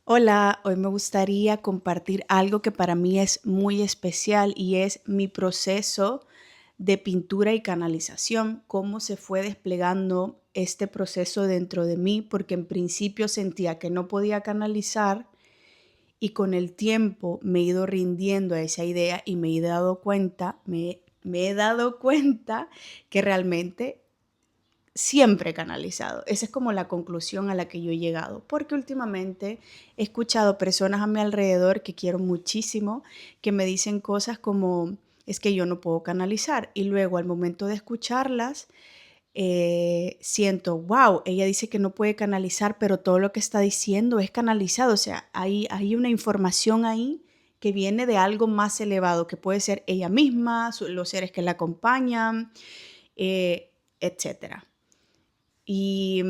Hola, hoy me gustaría compartir algo que para mí es muy especial y es mi proceso de pintura y canalización, cómo se fue desplegando este proceso dentro de mí, porque en principio sentía que no podía canalizar y con el tiempo me he ido rindiendo a esa idea y me he dado cuenta, me he dado cuenta que realmente siempre canalizado. Esa es como la conclusión a la que yo he llegado, porque últimamente he escuchado personas a mi alrededor que quiero muchísimo, que me dicen cosas como, es que yo no puedo canalizar. Y luego al momento de escucharlas, siento, wow, ella dice que no puede canalizar, pero todo lo que está diciendo es canalizado. O sea, hay una información ahí que viene de algo más elevado, que puede ser ella misma, los seres que la acompañan, etcétera. Y,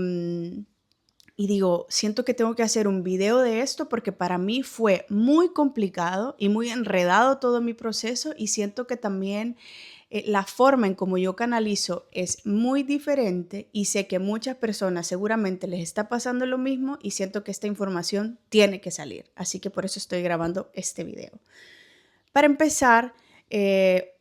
y digo, siento que tengo que hacer un video de esto porque para mí fue muy complicado y muy enredado todo mi proceso y siento que también la forma en como yo canalizo es muy diferente y sé que muchas personas seguramente les está pasando lo mismo y siento que esta información tiene que salir. Así que por eso estoy grabando este video. Para empezar, eh,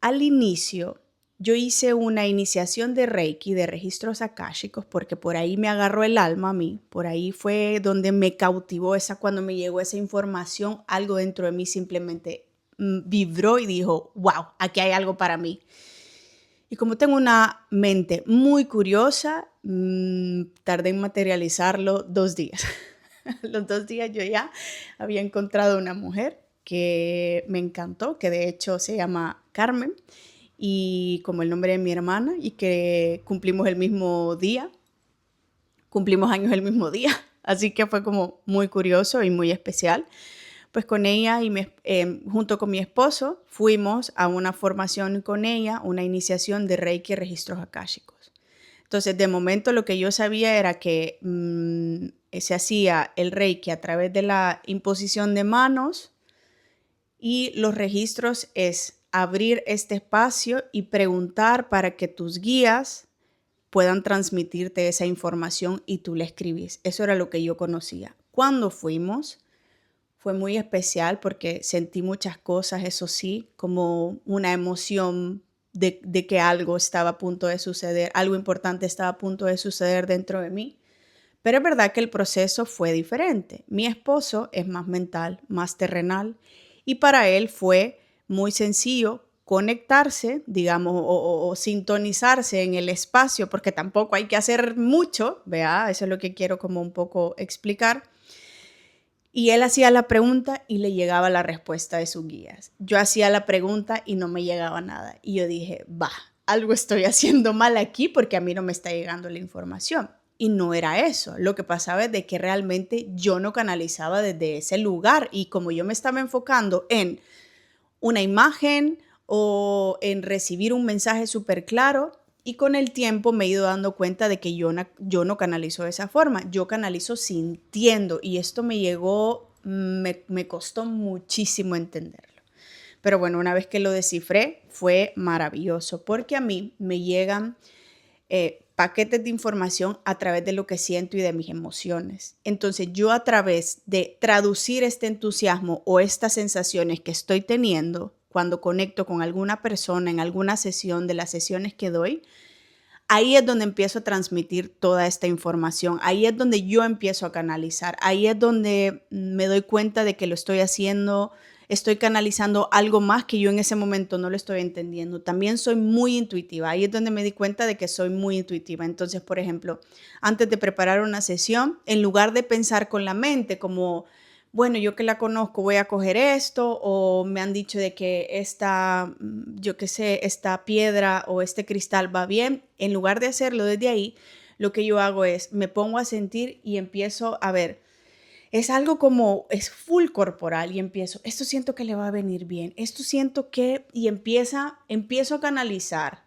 al inicio, yo hice una iniciación de Reiki, de registros akáshicos, porque por ahí me agarró el alma a mí, por ahí fue donde me cautivó cuando me llegó esa información, algo dentro de mí simplemente vibró y dijo, wow, aquí hay algo para mí. Y como tengo una mente muy curiosa, tardé en materializarlo 2 días. Los 2 días yo ya había encontrado una mujer que me encantó, que de hecho se llama Carmen, y como el nombre de mi hermana, y que cumplimos el mismo día, cumplimos años el mismo día, así que fue como muy curioso y muy especial. Pues con ella y junto con mi esposo fuimos a una formación con ella, una iniciación de Reiki y registros akáshicos. Entonces, de momento lo que yo sabía era que se hacía el Reiki a través de la imposición de manos y los registros es abrir este espacio y preguntar para que tus guías puedan transmitirte esa información y tú la escribís. Eso era lo que yo conocía. Cuando fuimos, fue muy especial porque sentí muchas cosas, eso sí, como una emoción de que algo estaba a punto de suceder, algo importante estaba a punto de suceder dentro de mí. Pero es verdad que el proceso fue diferente. Mi esposo es más mental, más terrenal, y para él fue muy sencillo conectarse, digamos, o sintonizarse en el espacio, porque tampoco hay que hacer mucho, vea, eso es lo que quiero como un poco explicar. Y él hacía la pregunta y le llegaba la respuesta de sus guías. Yo hacía la pregunta y no me llegaba nada. Y yo dije, va, algo estoy haciendo mal aquí porque a mí no me está llegando la información. Y no era eso. Lo que pasaba es de que realmente yo no canalizaba desde ese lugar. Y como yo me estaba enfocando en una imagen o en recibir un mensaje súper claro, y con el tiempo me he ido dando cuenta de que yo no canalizo de esa forma, yo canalizo sintiendo y esto me llegó, me costó muchísimo entenderlo. Pero bueno, una vez que lo descifré fue maravilloso porque a mí me llegan paquetes de información a través de lo que siento y de mis emociones. Entonces yo a través de traducir este entusiasmo o estas sensaciones que estoy teniendo cuando conecto con alguna persona en alguna sesión de las sesiones que doy, ahí es donde empiezo a transmitir toda esta información, ahí es donde yo empiezo a canalizar, ahí es donde me doy cuenta de que lo estoy haciendo, estoy canalizando algo más que yo en ese momento no lo estoy entendiendo. También soy muy intuitiva, ahí es donde me di cuenta de que soy muy intuitiva. Entonces, por ejemplo, antes de preparar una sesión, en lugar de pensar con la mente como bueno, yo que la conozco voy a coger esto, o me han dicho de que esta, yo qué sé, esta piedra o este cristal va bien, en lugar de hacerlo desde ahí, lo que yo hago es me pongo a sentir y empiezo a ver, es algo como, es full corporal y empiezo, esto siento que le va a venir bien, esto siento que, y empiezo a canalizar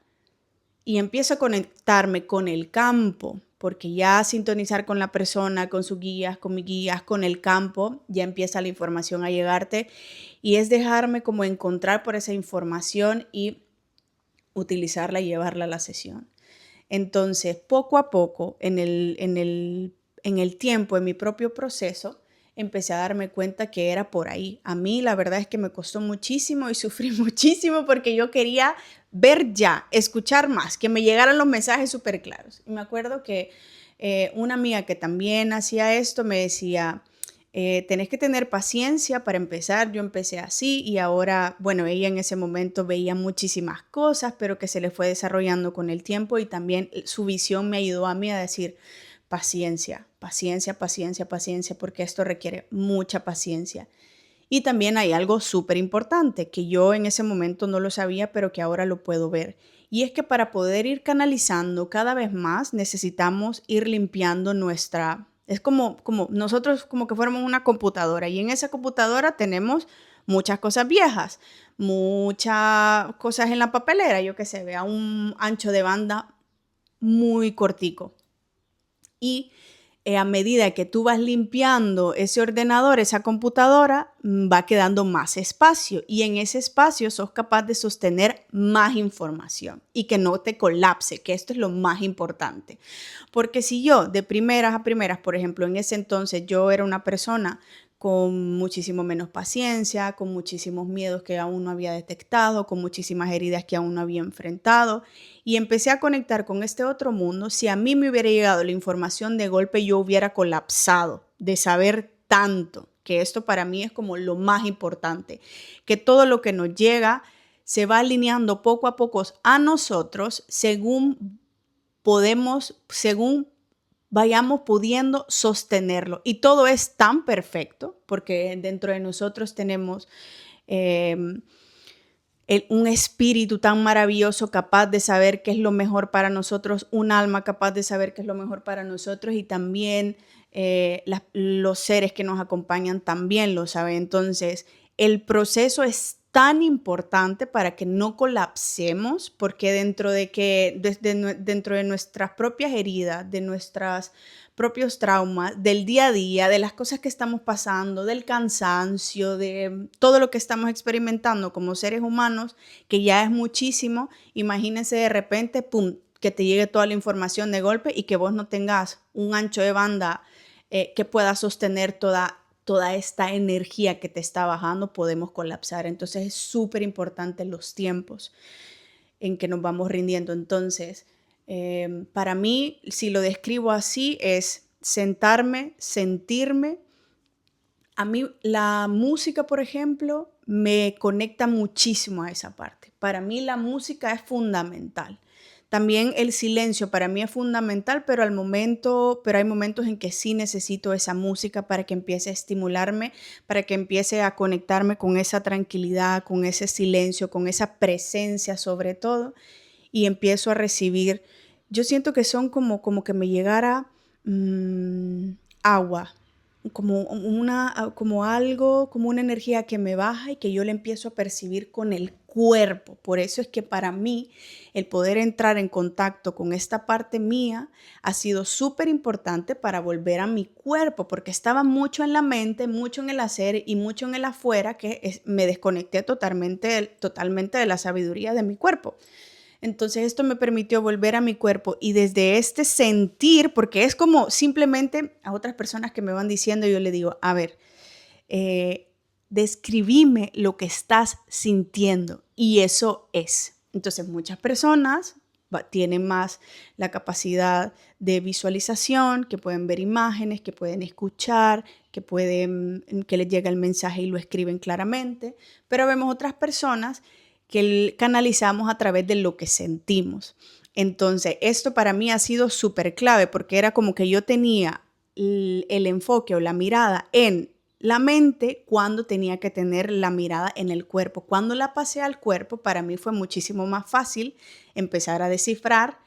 y empiezo a conectarme con el campo, porque ya sintonizar con la persona, con sus guías, con mis guías, con el campo, ya empieza la información a llegarte y es dejarme como encontrar por esa información y utilizarla y llevarla a la sesión. Entonces, poco a poco, en el tiempo, en mi propio proceso, empecé a darme cuenta que era por ahí. A mí la verdad es que me costó muchísimo y sufrí muchísimo porque yo quería ver ya, escuchar más, que me llegaran los mensajes súper claros. Y me acuerdo que una amiga que también hacía esto me decía, tenés que tener paciencia para empezar. Yo empecé así y ahora, bueno, ella en ese momento veía muchísimas cosas, pero que se le fue desarrollando con el tiempo y también su visión me ayudó a mí a decir, paciencia, paciencia, paciencia, paciencia, porque esto requiere mucha paciencia. Y también hay algo súper importante que yo en ese momento no lo sabía, pero que ahora lo puedo ver. Y es que para poder ir canalizando cada vez más necesitamos ir limpiando nuestra... Es como nosotros como que fuéramos una computadora y en esa computadora tenemos muchas cosas viejas, muchas cosas en la papelera, yo que sé, vea un ancho de banda muy cortico. Y a medida que tú vas limpiando ese ordenador, esa computadora, va quedando más espacio y en ese espacio sos capaz de sostener más información y que no te colapse, que esto es lo más importante. Porque si yo de primeras a primeras, por ejemplo, en ese entonces yo era una persona con muchísimo menos paciencia, con muchísimos miedos que aún no había detectado, con muchísimas heridas que aún no había enfrentado y empecé a conectar con este otro mundo. Si a mí me hubiera llegado la información de golpe, yo hubiera colapsado de saber tanto, que esto para mí es como lo más importante, que todo lo que nos llega se va alineando poco a poco a nosotros según según vayamos pudiendo sostenerlo. Y todo es tan perfecto porque dentro de nosotros tenemos eh, un espíritu tan maravilloso capaz de saber qué es lo mejor para nosotros, un alma capaz de saber qué es lo mejor para nosotros y también los seres que nos acompañan también lo saben. Entonces, el proceso es tan importante para que no colapsemos, porque dentro de nuestras propias heridas, de nuestros propios traumas, del día a día, de las cosas que estamos pasando, del cansancio, de todo lo que estamos experimentando como seres humanos, que ya es muchísimo, imagínense de repente, pum, que te llegue toda la información de golpe y que vos no tengas un ancho de banda que pueda sostener toda esta energía que te está bajando, podemos colapsar. Entonces es súper importante los tiempos en que nos vamos rindiendo. Entonces, para mí, si lo describo así, es sentarme, sentirme. A mí la música, por ejemplo, me conecta muchísimo a esa parte. Para mí la música es fundamental. También el silencio para mí es fundamental, pero hay momentos en que sí necesito esa música para que empiece a estimularme, para que empiece a conectarme con esa tranquilidad, con ese silencio, con esa presencia sobre todo, y empiezo a recibir. Yo siento que son como que me llegara agua, como algo, como una energía que me baja y que yo le empiezo a percibir con el cuerpo. Por eso es que para mí el poder entrar en contacto con esta parte mía ha sido súper importante para volver a mi cuerpo, porque estaba mucho en la mente, mucho en el hacer y mucho en el afuera, que me desconecté totalmente de la sabiduría de mi cuerpo. Entonces esto me permitió volver a mi cuerpo y desde este sentir, porque es como simplemente a otras personas que me van diciendo, yo le digo, a ver, describime lo que estás sintiendo y eso es. Entonces muchas personas tienen más la capacidad de visualización, que pueden ver imágenes, que pueden escuchar, que les llega el mensaje y lo escriben claramente, pero vemos otras personas que canalizamos a través de lo que sentimos. Entonces, esto para mí ha sido súper clave porque era como que yo tenía el enfoque o la mirada en la mente cuando tenía que tener la mirada en el cuerpo. Cuando la pasé al cuerpo, para mí fue muchísimo más fácil empezar a descifrar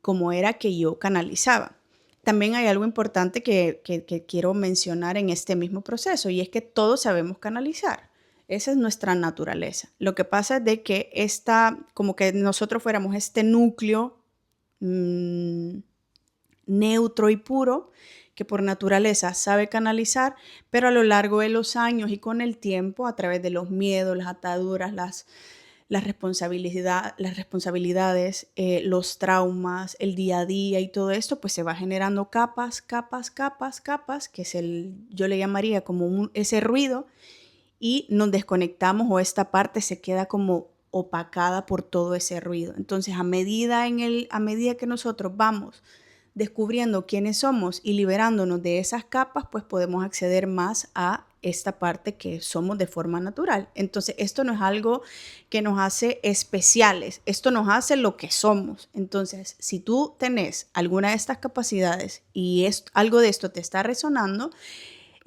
cómo era que yo canalizaba. También hay algo importante que quiero mencionar en este mismo proceso y es que todos sabemos canalizar. Esa es nuestra naturaleza. Lo que pasa es de que como que nosotros fuéramos este núcleo neutro y puro que por naturaleza sabe canalizar, pero a lo largo de los años y con el tiempo, a través de los miedos, las ataduras, las responsabilidades, los traumas, el día a día y todo esto, pues se va generando capas, capas, capas, capas, que es yo le llamaría como ese ruido, y nos desconectamos o esta parte se queda como opacada por todo ese ruido. Entonces, a medida que nosotros vamos descubriendo quiénes somos y liberándonos de esas capas, pues podemos acceder más a esta parte que somos de forma natural. Entonces, esto no es algo que nos hace especiales, esto nos hace lo que somos. Entonces, si tú tenés alguna de estas capacidades y algo de esto te está resonando,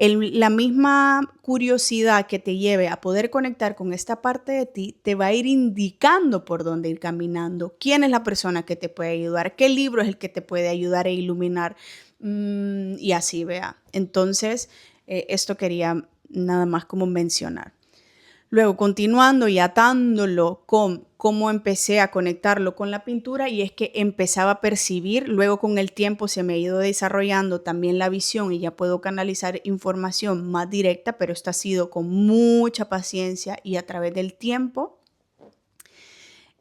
la misma curiosidad que te lleve a poder conectar con esta parte de ti te va a ir indicando por dónde ir caminando, quién es la persona que te puede ayudar, qué libro es el que te puede ayudar e iluminar, y así, vea. Entonces, esto quería nada más como mencionar. Luego, continuando y atándolo con cómo empecé a conectarlo con la pintura, y es que empezaba a percibir, luego con el tiempo se me ha ido desarrollando también la visión y ya puedo canalizar información más directa, pero esto ha sido con mucha paciencia y a través del tiempo.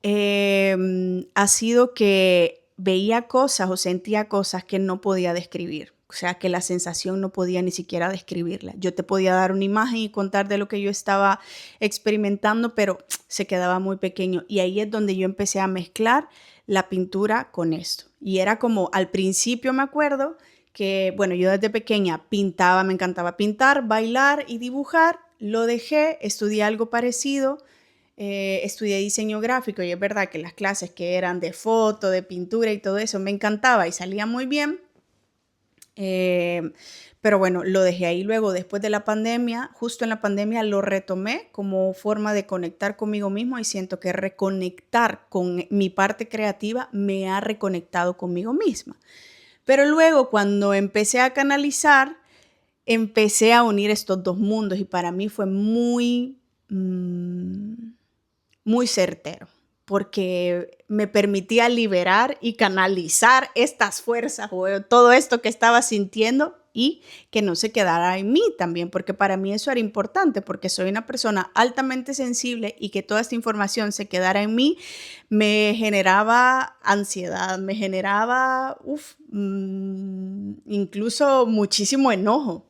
Ha sido que veía cosas o sentía cosas que no podía describir. O sea, que la sensación no podía ni siquiera describirla. Yo te podía dar una imagen y contar de lo que yo estaba experimentando, pero se quedaba muy pequeño. Y ahí es donde yo empecé a mezclar la pintura con esto. Y era como, al principio me acuerdo que, bueno, yo desde pequeña pintaba, me encantaba pintar, bailar y dibujar. Lo dejé, estudié algo parecido. Estudié diseño gráfico y es verdad que las clases que eran de foto, de pintura y todo eso me encantaba y salía muy bien. Pero bueno, lo dejé ahí. Luego, después de la pandemia, justo en la pandemia lo retomé como forma de conectar conmigo mismo y siento que reconectar con mi parte creativa me ha reconectado conmigo misma. Pero luego, cuando empecé a canalizar, empecé a unir estos dos mundos y para mí fue muy certero, porque me permitía liberar y canalizar estas fuerzas o todo esto que estaba sintiendo y que no se quedara en mí también, porque para mí eso era importante, porque soy una persona altamente sensible y que toda esta información se quedara en mí me generaba ansiedad, me generaba incluso muchísimo enojo.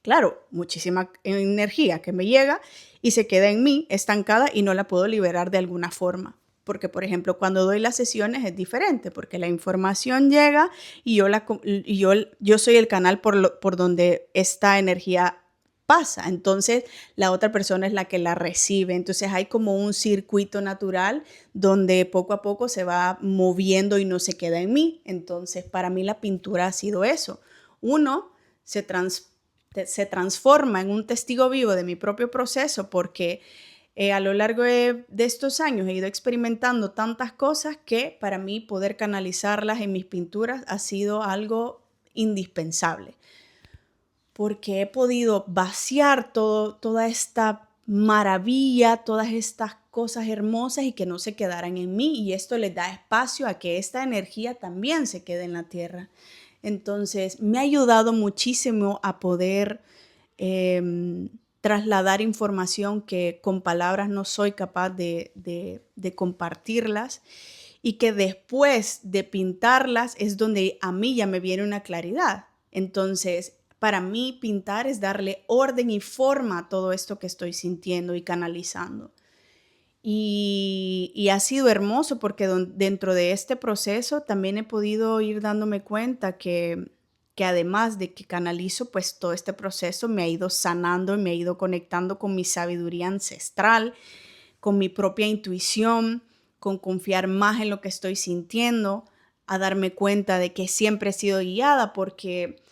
Claro, muchísima energía que me llega y se queda en mí estancada y no la puedo liberar de alguna forma. Porque, por ejemplo, cuando doy las sesiones es diferente, porque la información llega y yo soy el canal por donde esta energía pasa. Entonces, la otra persona es la que la recibe. Entonces, hay como un circuito natural donde poco a poco se va moviendo y no se queda en mí. Entonces, para mí la pintura ha sido eso. Uno, se transforma en un testigo vivo de mi propio proceso porque a lo largo de estos años he ido experimentando tantas cosas que para mí poder canalizarlas en mis pinturas ha sido algo indispensable, porque he podido vaciar toda esta maravilla, todas estas cosas hermosas y que no se quedaran en mí, y esto les da espacio a que esta energía también se quede en la tierra. Entonces, me ha ayudado muchísimo a poder trasladar información que con palabras no soy capaz de compartirlas, y que después de pintarlas es donde a mí ya me viene una claridad. Entonces, para mí pintar es darle orden y forma a todo esto que estoy sintiendo y canalizando. Y ha sido hermoso porque dentro de este proceso también he podido ir dándome cuenta que además de que canalizo, pues todo este proceso me ha ido sanando y me ha ido conectando con mi sabiduría ancestral, con mi propia intuición, con confiar más en lo que estoy sintiendo, a darme cuenta de que siempre he sido guiada, porque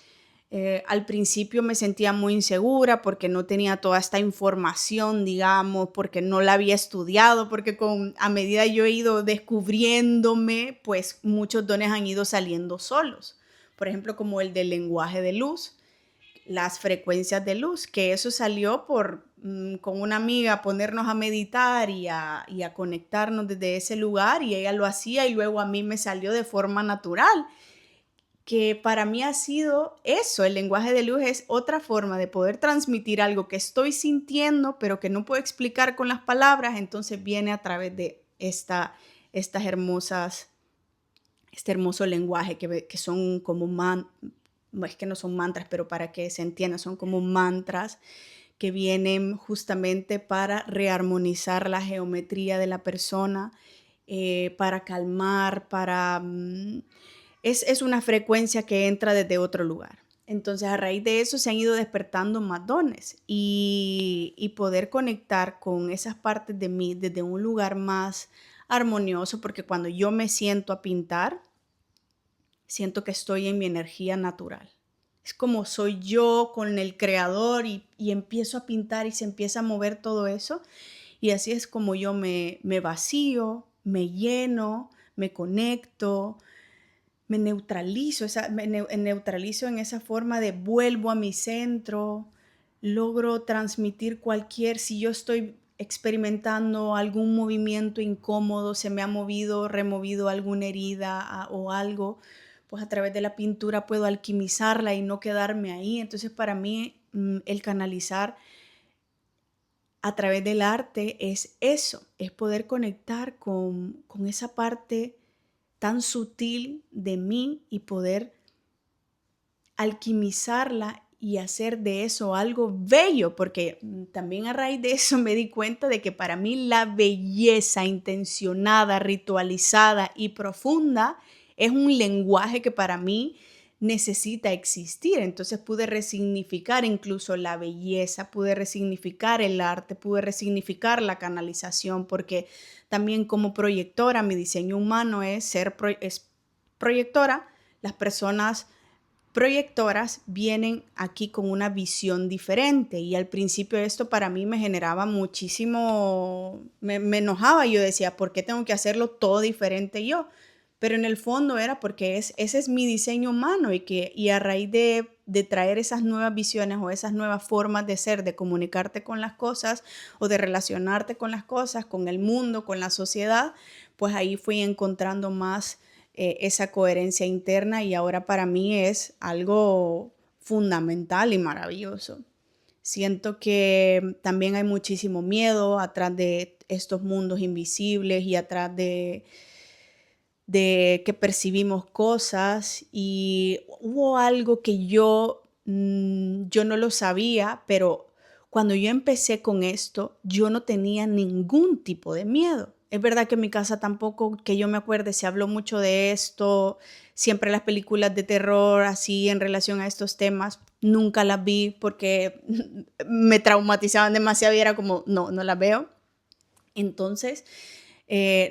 al principio me sentía muy insegura porque no tenía toda esta información, digamos, porque no la había estudiado, porque a medida yo he ido descubriéndome, pues muchos dones han ido saliendo solos. Por ejemplo, como el del lenguaje de luz, las frecuencias de luz, que eso salió con una amiga, ponernos a meditar y a conectarnos desde ese lugar, y ella lo hacía y luego a mí me salió de forma natural. que para mí ha sido eso, el lenguaje de luz es otra forma de poder transmitir algo que estoy sintiendo, pero que no puedo explicar con las palabras, entonces viene a través de estas hermosas, este hermoso lenguaje que son como es que no son mantras, pero para que se entienda, son como mantras que vienen justamente para rearmonizar la geometría de la persona, para calmar, es una frecuencia que entra desde otro lugar. Entonces, a raíz de eso se han ido despertando más dones y poder conectar con esas partes de mí desde un lugar más armonioso, porque cuando yo me siento a pintar, siento que estoy en mi energía natural. Es como soy yo con el creador y empiezo a pintar y se empieza a mover todo eso. Y así es como yo me vacío, me lleno, me conecto, me neutralizo, neutralizo en esa forma de vuelvo a mi centro, logro transmitir si yo estoy experimentando algún movimiento incómodo, se me ha removido alguna herida o algo, pues a través de la pintura puedo alquimizarla y no quedarme ahí. Entonces para mí el canalizar a través del arte es eso, es poder conectar con esa parte tan sutil de mí y poder alquimizarla y hacer de eso algo bello, porque también a raíz de eso me di cuenta de que para mí la belleza intencionada, ritualizada y profunda es un lenguaje que para mí necesita existir. Entonces pude resignificar incluso la belleza, pude resignificar el arte, pude resignificar la canalización, porque también como proyectora, mi diseño humano es es proyectora. Las personas proyectoras vienen aquí con una visión diferente y al principio esto para mí me generaba muchísimo, me enojaba. Yo decía, ¿por qué tengo que hacerlo todo diferente yo? Pero en el fondo era porque ese es mi diseño humano y a raíz de traer esas nuevas visiones o esas nuevas formas de ser, de comunicarte con las cosas o de relacionarte con las cosas, con el mundo, con la sociedad, pues ahí fui encontrando más esa coherencia interna y ahora para mí es algo fundamental y maravilloso. Siento que también hay muchísimo miedo atrás de estos mundos invisibles y atrás de que percibimos cosas y hubo algo que yo no lo sabía, pero cuando yo empecé con esto, yo no tenía ningún tipo de miedo. Es verdad que en mi casa tampoco, que yo me acuerde, se habló mucho de esto, siempre las películas de terror así en relación a estos temas, nunca las vi porque me traumatizaban demasiado y era como, no las veo. Entonces,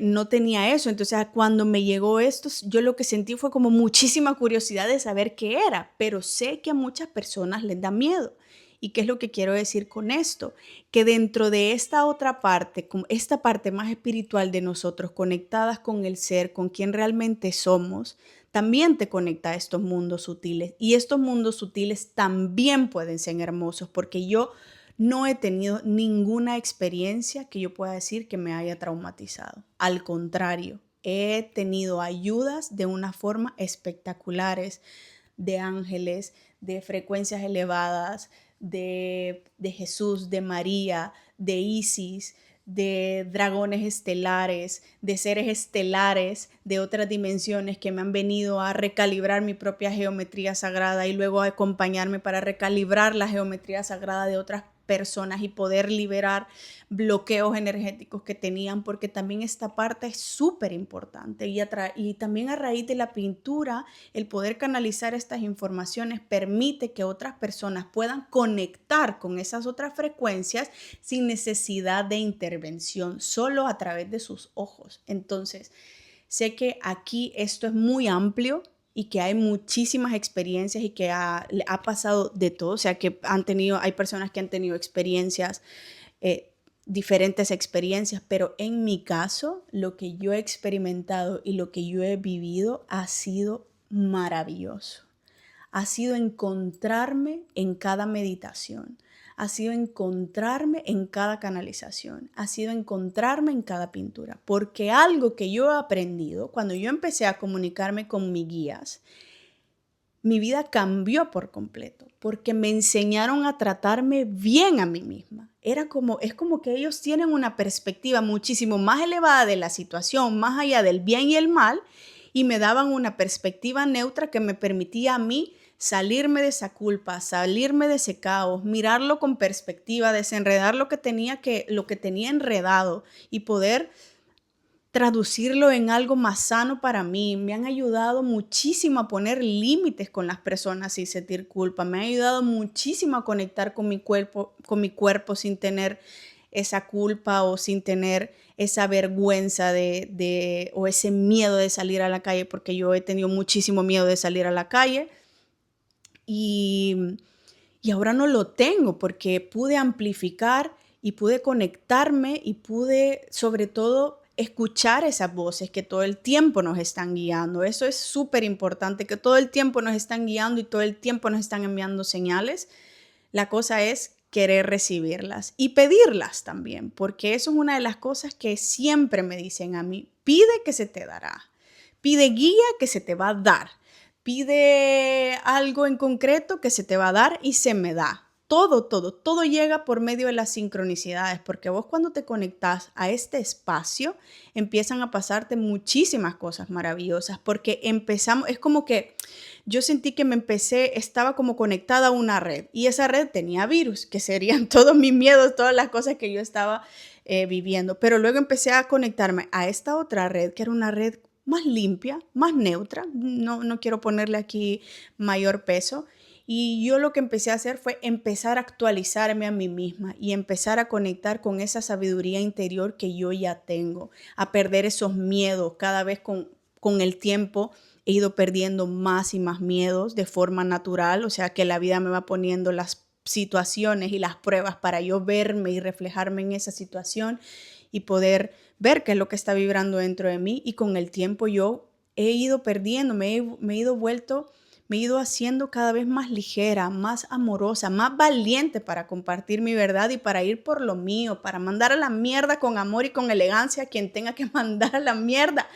no tenía eso. Entonces, cuando me llegó esto, yo lo que sentí fue como muchísima curiosidad de saber qué era, pero sé que a muchas personas les da miedo. ¿Y qué es lo que quiero decir con esto? Que dentro de esta otra parte, esta parte más espiritual de nosotros, conectadas con el ser, con quien realmente somos, también te conecta a estos mundos sutiles. Y estos mundos sutiles también pueden ser hermosos, porque yo no he tenido ninguna experiencia que yo pueda decir que me haya traumatizado. Al contrario, he tenido ayudas de una forma espectaculares, de ángeles, de frecuencias elevadas, de Jesús, de María, de Isis, de dragones estelares, de seres estelares de otras dimensiones que me han venido a recalibrar mi propia geometría sagrada y luego a acompañarme para recalibrar la geometría sagrada de otras personas y poder liberar bloqueos energéticos que tenían, porque también esta parte es súper importante y también a raíz de la pintura, el poder canalizar estas informaciones permite que otras personas puedan conectar con esas otras frecuencias sin necesidad de intervención, solo a través de sus ojos. Entonces, sé que aquí esto es muy amplio y que hay muchísimas experiencias y que ha pasado de todo, o sea que hay personas que han tenido experiencias, diferentes experiencias, pero en mi caso, lo que yo he experimentado y lo que yo he vivido ha sido maravilloso. Ha sido encontrarme en cada meditación, ha sido encontrarme en cada canalización, ha sido encontrarme en cada pintura, porque algo que yo he aprendido cuando yo empecé a comunicarme con mis guías mi vida cambió por completo, porque me enseñaron a tratarme bien a mí misma. Es como que ellos tienen una perspectiva muchísimo más elevada de la situación, más allá del bien y el mal, y me daban una perspectiva neutra que me permitía a mí salirme de esa culpa, salirme de ese caos, mirarlo con perspectiva, desenredar lo que tenía enredado y poder traducirlo en algo más sano para mí. Me han ayudado muchísimo a poner límites con las personas sin sentir culpa. Me han ayudado muchísimo a conectar con mi cuerpo sin tener esa culpa o sin tener esa vergüenza o ese miedo de salir a la calle, porque yo he tenido muchísimo miedo de salir a la calle y, y ahora no lo tengo porque pude amplificar y pude conectarme y pude sobre todo escuchar esas voces que todo el tiempo nos están guiando. Eso es súper importante, que todo el tiempo nos están guiando y todo el tiempo nos están enviando señales. La cosa es querer recibirlas y pedirlas también, porque eso es una de las cosas que siempre me dicen a mí: pide que se te dará, pide guía que se te va a dar, pide algo en concreto que se te va a dar y se me da. Todo llega por medio de las sincronicidades, porque vos cuando te conectas a este espacio empiezan a pasarte muchísimas cosas maravillosas, porque es como que yo sentí que estaba como conectada a una red y esa red tenía virus, que serían todos mis miedos, todas las cosas que yo estaba viviendo, pero luego empecé a conectarme a esta otra red, que era una red más limpia, más neutra, no quiero ponerle aquí mayor peso. Y yo lo que empecé a hacer fue empezar a actualizarme a mí misma y empezar a conectar con esa sabiduría interior que yo ya tengo, a perder esos miedos. Cada vez con el tiempo he ido perdiendo más y más miedos de forma natural, o sea que la vida me va poniendo las situaciones y las pruebas para yo verme y reflejarme en esa situación y poder ver qué es lo que está vibrando dentro de mí. Y con el tiempo yo he ido perdiendo, me he ido haciendo cada vez más ligera, más amorosa, más valiente para compartir mi verdad y para ir por lo mío, para mandar a la mierda con amor y con elegancia a quien tenga que mandar a la mierda,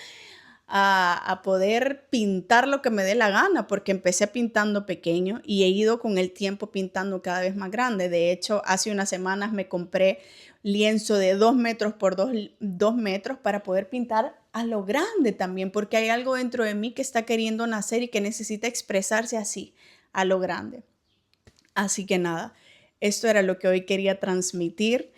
a poder pintar lo que me dé la gana, porque empecé pintando pequeño y he ido con el tiempo pintando cada vez más grande. De hecho, hace unas semanas me compré lienzo de 2 metros por 2 metros para poder pintar a lo grande también, porque hay algo dentro de mí que está queriendo nacer y que necesita expresarse así, a lo grande. Así que nada, esto era lo que hoy quería transmitir.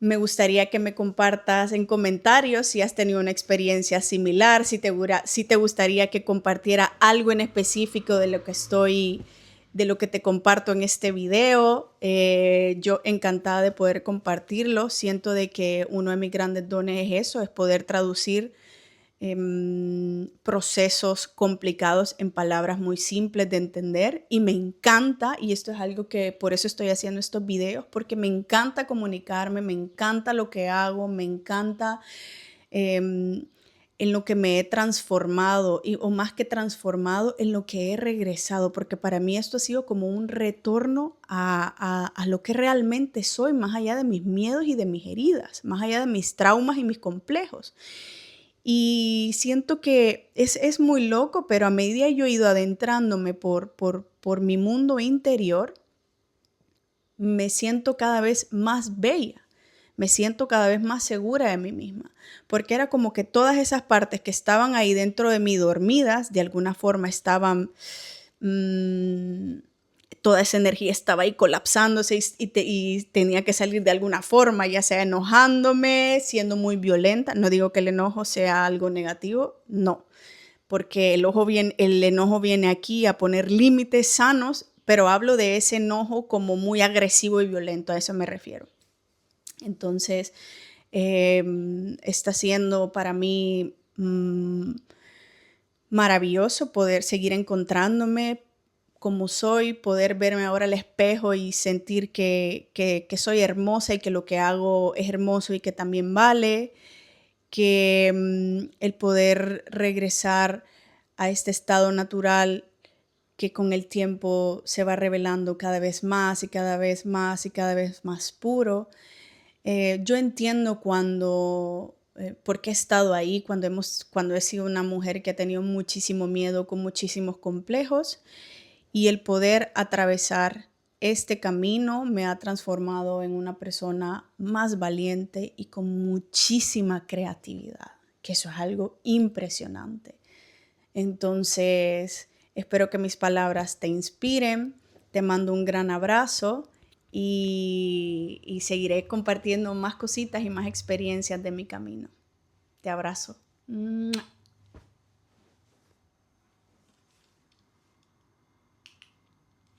Me gustaría que me compartas en comentarios si has tenido una experiencia similar, si te gustaría que compartiera algo en específico de lo que te comparto en este video. Yo encantada de poder compartirlo. Siento de que uno de mis grandes dones es eso, es poder traducir procesos complicados en palabras muy simples de entender, y me encanta, y esto es algo que por eso estoy haciendo estos videos, porque me encanta comunicarme, me encanta lo que hago, me encanta en lo que me he transformado o más que transformado, en lo que he regresado, porque para mí esto ha sido como un retorno a lo que realmente soy, más allá de mis miedos y de mis heridas, más allá de mis traumas y mis complejos. Y siento que es muy loco, pero a medida yo he ido adentrándome por mi mundo interior, me siento cada vez más bella, me siento cada vez más segura de mí misma, porque era como que todas esas partes que estaban ahí dentro de mí dormidas, de alguna forma estaban toda esa energía estaba ahí colapsándose y tenía que salir de alguna forma, ya sea enojándome, siendo muy violenta. No digo que el enojo sea algo negativo, no, porque el enojo viene aquí a poner límites sanos, pero hablo de ese enojo como muy agresivo y violento, a eso me refiero. Entonces, está siendo para mí maravilloso poder seguir encontrándome como soy, poder verme ahora al espejo y sentir que soy hermosa y que lo que hago es hermoso y que también vale, que el poder regresar a este estado natural que con el tiempo se va revelando cada vez más y cada vez más y cada vez más puro. Yo entiendo cuando porque he estado ahí cuando he sido una mujer que ha tenido muchísimo miedo, con muchísimos complejos, y el poder atravesar este camino me ha transformado en una persona más valiente y con muchísima creatividad, que eso es algo impresionante. Entonces, espero que mis palabras te inspiren, te mando un gran abrazo y seguiré compartiendo más cositas y más experiencias de mi camino. Te abrazo.